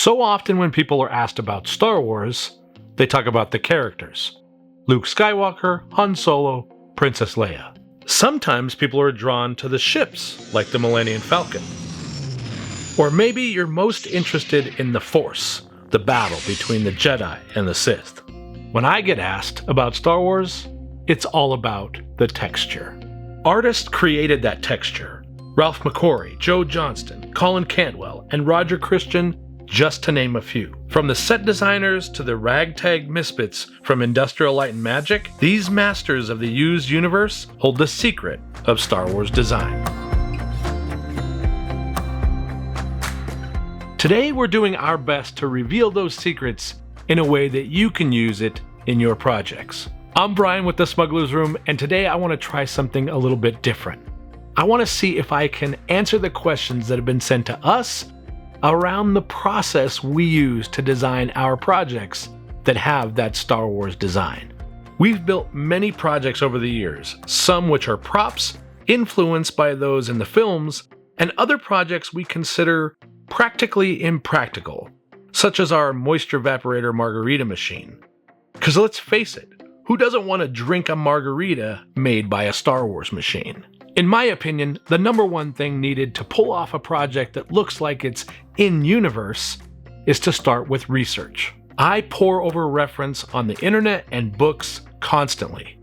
So often when people are asked about Star Wars, they talk about the characters. Luke Skywalker, Han Solo, Princess Leia. Sometimes people are drawn to the ships, like the Millennium Falcon. Or maybe you're most interested in the Force, the battle between the Jedi and the Sith. When I get asked about Star Wars, it's all about the texture. Artists created that texture. Ralph McQuarrie, Joe Johnston, Colin Cantwell, and Roger Christian, just to name a few. From the set designers to the ragtag misfits from Industrial Light and Magic, these masters of the used universe hold the secret of Star Wars design. Today we're doing our best to reveal those secrets in a way that you can use it in your projects. I'm Brian with the Smugglers Room, and today I want to try something a little bit different. I want to see if I can answer the questions that have been sent to us around the process we use to design our projects that have that Star Wars design. We've built many projects over the years, some which are props, influenced by those in the films, and other projects we consider practically impractical, such as our moisture evaporator margarita machine. Because let's face it, who doesn't want to drink a margarita made by a Star Wars machine? In my opinion, the number one thing needed to pull off a project that looks like it's in-universe is to start with research. I pore over reference on the internet and books constantly.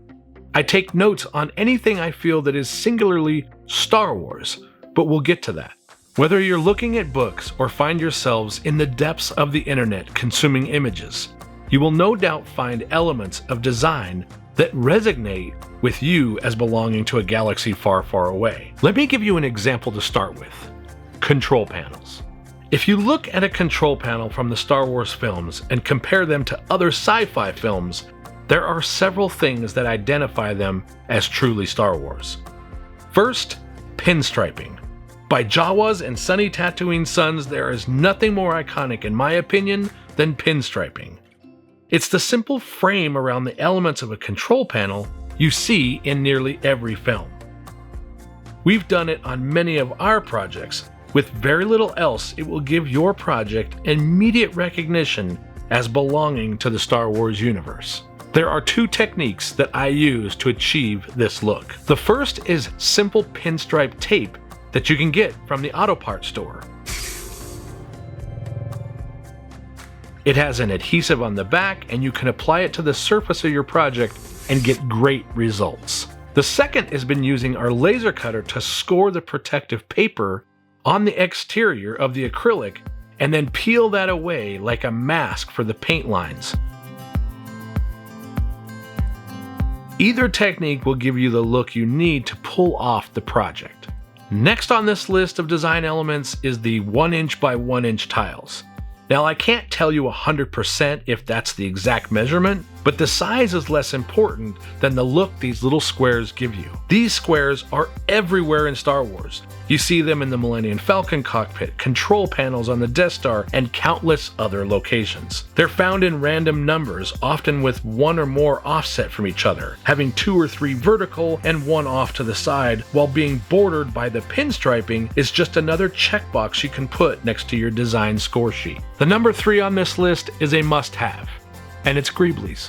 I take notes on anything I feel that is singularly Star Wars, but we'll get to that. Whether you're looking at books or find yourselves in the depths of the internet consuming images, you will no doubt find elements of design that resonate with you as belonging to a galaxy far, far away. Let me give you an example to start with. Control panels. If you look at a control panel from the Star Wars films and compare them to other sci-fi films, there are several things that identify them as truly Star Wars. First, pinstriping. By Jawas and sunny Tatooine suns, there is nothing more iconic, in my opinion, than pinstriping. It's the simple frame around the elements of a control panel you see in nearly every film. We've done it on many of our projects. With very little else, it will give your project immediate recognition as belonging to the Star Wars universe. There are two techniques that I use to achieve this look. The first is simple pinstripe tape that you can get from the auto parts store. It has an adhesive on the back, and you can apply it to the surface of your project and get great results. The second has been using our laser cutter to score the protective paper on the exterior of the acrylic and then peel that away like a mask for the paint lines. Either technique will give you the look you need to pull off the project. Next on this list of design elements is the 1" by 1" tiles. Now I can't tell you 100% if that's the exact measurement, but the size is less important than the look these little squares give you. These squares are everywhere in Star Wars. You see them in the Millennium Falcon cockpit, control panels on the Death Star, and countless other locations. They're found in random numbers, often with one or more offset from each other, having 2 or 3 vertical and 1 off to the side, while being bordered by the pinstriping is just another checkbox you can put next to your design score sheet. The number 3 on this list is a must-have, and it's Greeblies.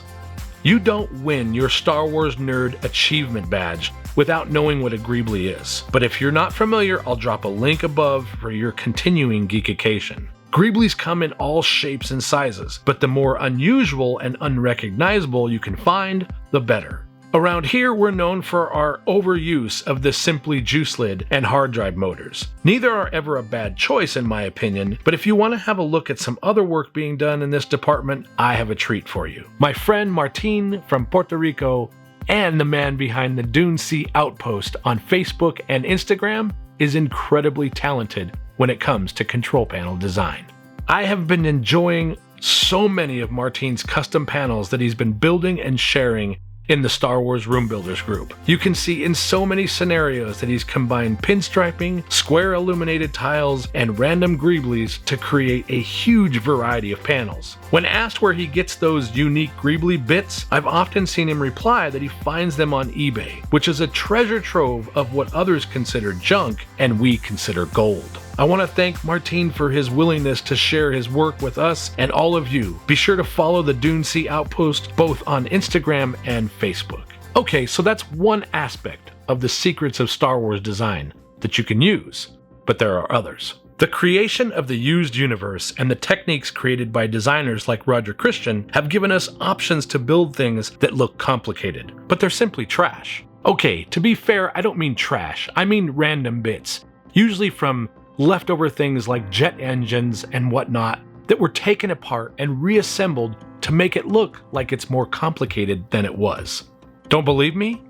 You don't win your Star Wars Nerd Achievement Badge without knowing what a Greebly is. But if you're not familiar, I'll drop a link above for your continuing geekification. Greeblies come in all shapes and sizes, but the more unusual and unrecognizable you can find, the better. Around here, we're known for our overuse of the Simply Juice Lid and hard drive motors. Neither are ever a bad choice in my opinion, but if you want to have a look at some other work being done in this department, I have a treat for you. My friend Martin from Puerto Rico and the man behind the Dune Sea Outpost on Facebook and Instagram is incredibly talented when it comes to control panel design. I have been enjoying so many of Martin's custom panels that he's been building and sharing in the Star Wars Room Builders group. You can see in so many scenarios that he's combined pinstriping, square illuminated tiles, and random greeblies to create a huge variety of panels. When asked where he gets those unique greebly bits, I've often seen him reply that he finds them on eBay, which is a treasure trove of what others consider junk and we consider gold. I want to thank Martin for his willingness to share his work with us and all of you. Be sure to follow the Dune Sea Outpost both on Instagram and Facebook. Okay, so that's one aspect of the secrets of Star Wars design that you can use, but there are others. The creation of the used universe and the techniques created by designers like Roger Christian have given us options to build things that look complicated, but they're simply trash. Okay, to be fair, I don't mean trash, I mean random bits, usually from leftover things like jet engines and whatnot that were taken apart and reassembled to make it look like it's more complicated than it was. Don't believe me?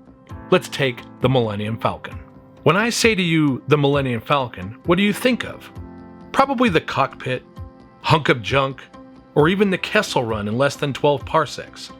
Let's take the Millennium Falcon. When I say to you the Millennium Falcon, what do you think of? Probably the cockpit, hunk of junk, or even the Kessel Run in less than 12 parsecs.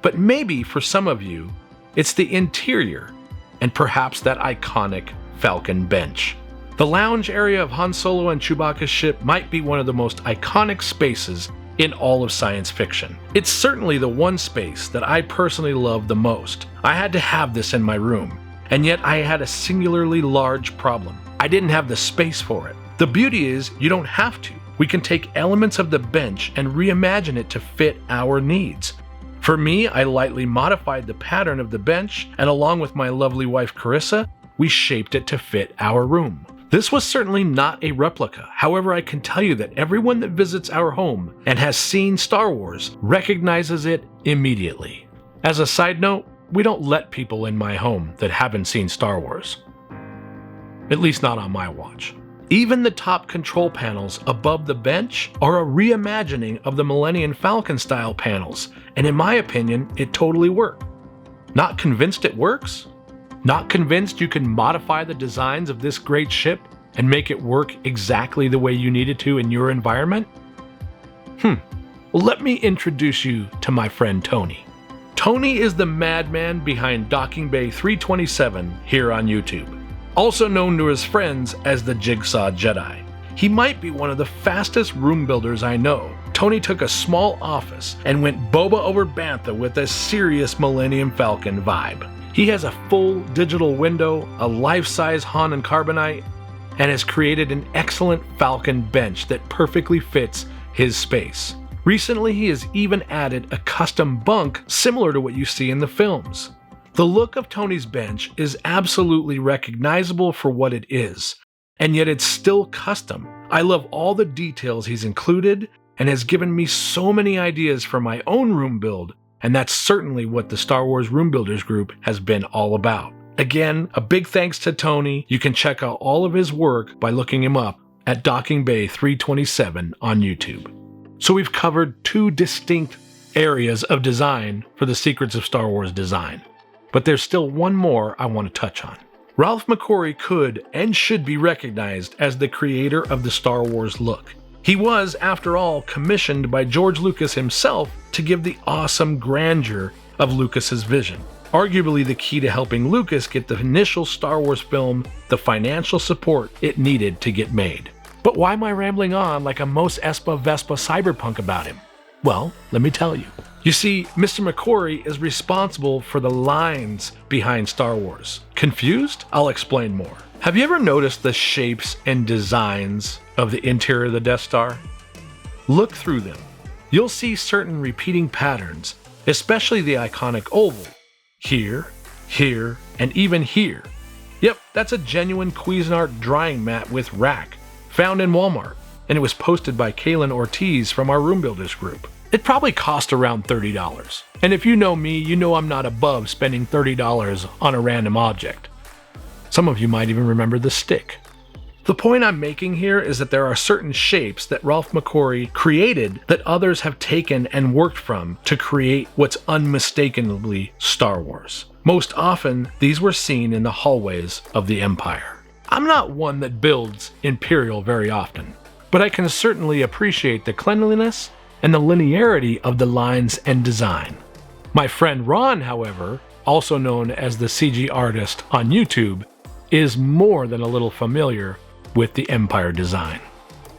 But maybe for some of you, it's the interior and perhaps that iconic Falcon bench. The lounge area of Han Solo and Chewbacca's ship might be one of the most iconic spaces in all of science fiction. It's certainly the one space that I personally love the most. I had to have this in my room, and yet I had a singularly large problem. I didn't have the space for it. The beauty is, you don't have to. We can take elements of the bench and reimagine it to fit our needs. For me, I lightly modified the pattern of the bench, and along with my lovely wife Carissa, we shaped it to fit our room. This was certainly not a replica. However, I can tell you that everyone that visits our home and has seen Star Wars recognizes it immediately. As a side note, we don't let people in my home that haven't seen Star Wars. At least not on my watch. Even the top control panels above the bench are a reimagining of the Millennium Falcon style panels, and in my opinion, it totally worked. Not convinced it works? Not convinced you can modify the designs of this great ship and make it work exactly the way you need it to in your environment? Well, let me introduce you to my friend Tony. Tony is the madman behind Docking Bay 327 here on YouTube, also known to his friends as the Jigsaw Jedi. He might be one of the fastest room builders I know. Tony took a small office and went boba over bantha with a serious Millennium Falcon vibe. He has a full digital window, a life-size Han and Carbonite, and has created an excellent Falcon bench that perfectly fits his space. Recently, he has even added a custom bunk similar to what you see in the films. The look of Tony's bench is absolutely recognizable for what it is, and yet it's still custom. I love all the details he's included and has given me so many ideas for my own room build, and that's certainly what the Star Wars Room Builders group has been all about. Again, a big thanks to Tony. You can check out all of his work by looking him up at Docking Bay 327 on YouTube. So we've covered two distinct areas of design for the secrets of Star Wars design, but there's still one more I want to touch on. Ralph McQuarrie could and should be recognized as the creator of the Star Wars look. He was, after all, commissioned by George Lucas himself to give the awesome grandeur of Lucas's vision. Arguably the key to helping Lucas get the initial Star Wars film the financial support it needed to get made. But why am I rambling on like a Mos Espa Vespa cyberpunk about him? Well, let me tell you. You see, Mr. McQuarrie is responsible for the lines behind Star Wars. Confused? I'll explain more. Have you ever noticed the shapes and designs of the interior of the Death Star? Look through them. You'll see certain repeating patterns, especially the iconic oval. Here, here, and even here. Yep, that's a genuine Cuisinart drying mat with rack, found in Walmart, and it was posted by Kaylin Ortiz from our Room Builders group. It probably cost around $30. And if you know me, you know I'm not above spending $30 on a random object. Some of you might even remember the stick. The point I'm making here is that there are certain shapes that Ralph McQuarrie created that others have taken and worked from to create what's unmistakably Star Wars. Most often, these were seen in the hallways of the Empire. I'm not one that builds Imperial very often, but I can certainly appreciate the cleanliness and the linearity of the lines and design. My friend Ron, however, also known as the CG-Rtist on YouTube, is more than a little familiar with the Empire design.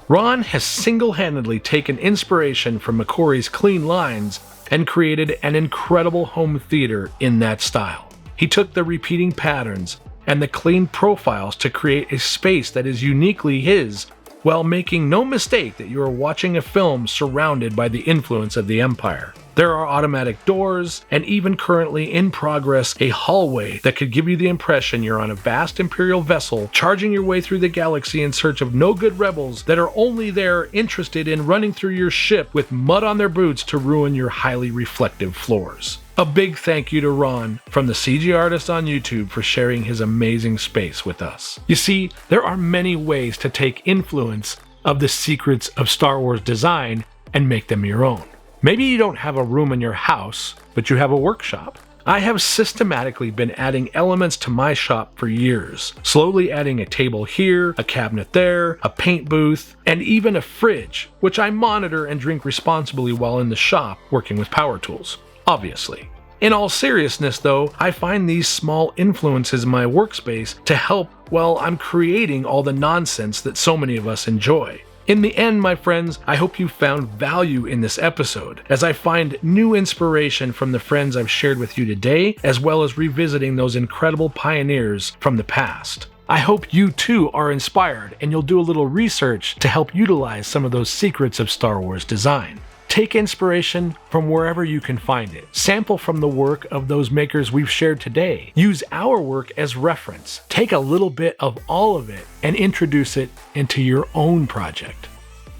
Ron has single-handedly taken inspiration from McQuarrie's clean lines and created an incredible home theater in that style. He took the repeating patterns and the clean profiles to create a space that is uniquely his, while making no mistake that you are watching a film surrounded by the influence of the Empire. There are automatic doors, and even currently in progress, a hallway that could give you the impression you're on a vast Imperial vessel charging your way through the galaxy in search of no-good rebels that are only there interested in running through your ship with mud on their boots to ruin your highly reflective floors. A big thank you to Ron from the CG-Rtist on YouTube for sharing his amazing space with us. You see, there are many ways to take influence of the secrets of Star Wars design and make them your own. Maybe you don't have a room in your house, but you have a workshop. I have systematically been adding elements to my shop for years, slowly adding a table here, a cabinet there, a paint booth, and even a fridge, which I monitor and drink responsibly while in the shop working with power tools, obviously. In all seriousness though, I find these small influences in my workspace to help while I'm creating all the nonsense that so many of us enjoy. In the end, my friends, I hope you found value in this episode, as I find new inspiration from the friends I've shared with you today, as well as revisiting those incredible pioneers from the past. I hope you too are inspired and you'll do a little research to help utilize some of those secrets of Star Wars design. Take inspiration from wherever you can find it. Sample from the work of those makers we've shared today. Use our work as reference. Take a little bit of all of it and introduce it into your own project.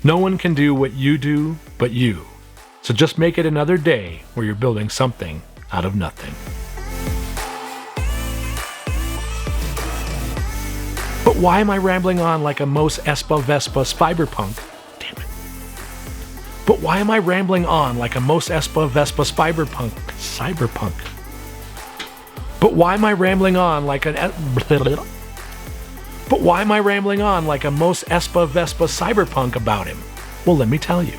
No one can do what you do but you. So just make it another day where you're building something out of nothing. But why am I rambling on like a Mos Espa Vespa Spiberpunk? But why am I rambling on like a Mos Espa Vespa Cyberpunk? But why am I rambling on like an But why am I rambling on like a Mos Espa Vespa Cyberpunk about him? Well, let me tell you.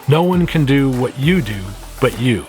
No one can do what you do but you.